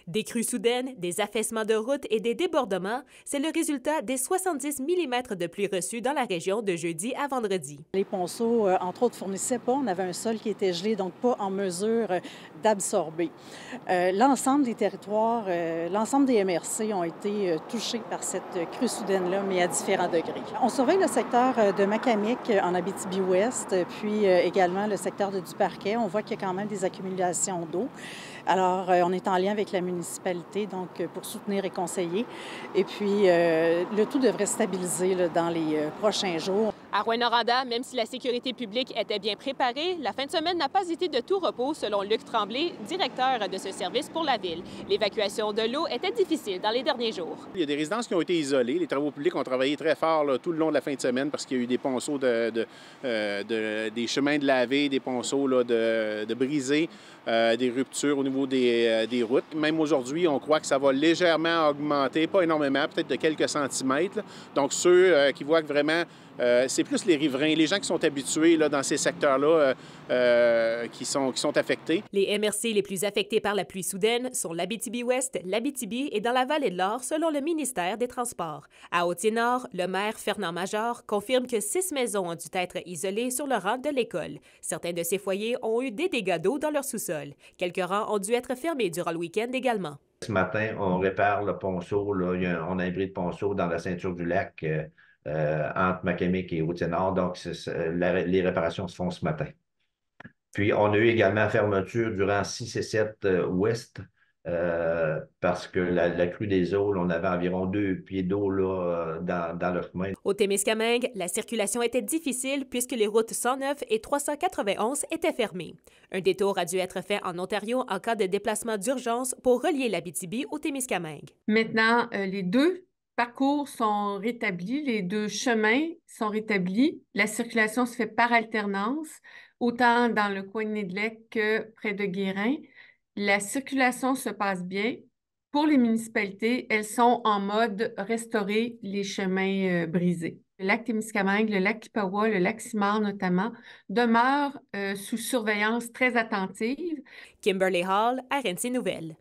Des crues soudaines, des affaissements de routes et des débordements, c'est le résultat des 70 mm de pluie reçus dans la région de jeudi à vendredi. Les ponceaux, entre autres, fournissaient pas. On avait un sol qui était gelé, donc pas en mesure d'absorber. L'ensemble des territoires, l'ensemble des MRC ont été touchés par cette crue soudaine-là, mais à différents degrés. On surveille le secteur de Macamic en Abitibi-Ouest, puis également le secteur de Duparquet. On voit qu'il y a quand même des accumulations d'eau. Alors, on est en lien avec la municipalité, donc pour soutenir et conseiller. Et puis, le tout devrait se stabiliser là, dans les prochains jours. À Rouyn-Noranda, même si la sécurité publique était bien préparée, la fin de semaine n'a pas été de tout repos, selon Luc Tremblay, directeur de ce service pour la ville. L'évacuation de l'eau était difficile dans les derniers jours. Il y a des résidences qui ont été isolées. Les travaux publics ont travaillé très fort là, tout le long de la fin de semaine parce qu'il y a eu des ponceaux des chemins de laver, des ponceaux là, de brisés, des ruptures au niveau des routes. Même aujourd'hui, on croit que ça va légèrement augmenter, pas énormément, peut-être de quelques centimètres. Là. Donc, ceux qui voient que vraiment, c'est plus les riverains, les gens qui sont habitués là, dans ces secteurs-là qui sont affectés. Les MRC les plus affectés par la pluie soudaine sont l'Abitibi-Ouest, l'Abitibi et dans la vallée de l'Or, selon le ministère des Transports. À Hautier-Nord, le maire Fernand Major confirme que 6 maisons ont dû être isolées sur le rang de l'école. Certains de ces foyers ont eu des dégâts d'eau dans leur sous-sol. Quelques rangs ont dû être fermés durant le week-end également. Ce matin, on répare le ponceau. Là. On a un bris de ponceau dans la ceinture du lac entre Macamic et Hautier-Nord. Donc, les réparations se font ce matin. Puis, on a eu également fermeture durant 6 et 7 ouest parce que la crue des eaux, là, on avait environ 2 pieds d'eau là, dans le chemin. Au Témiscamingue, la circulation était difficile puisque les routes 109 et 391 étaient fermées. Un détour a dû être fait en Ontario en cas de déplacement d'urgence pour relier l'Abitibi au Témiscamingue. Maintenant, les deux parcours sont rétablis, les deux chemins sont rétablis. La circulation se fait par alternance, autant dans le coin de Nedelec que près de Guérin. La circulation se passe bien. Pour les municipalités, elles sont en mode restaurer les chemins brisés. Le lac Témiscamingue, le lac Kipawa, le lac Simard notamment, demeurent sous surveillance très attentive. Kimberly Hall, RNC Nouvelles.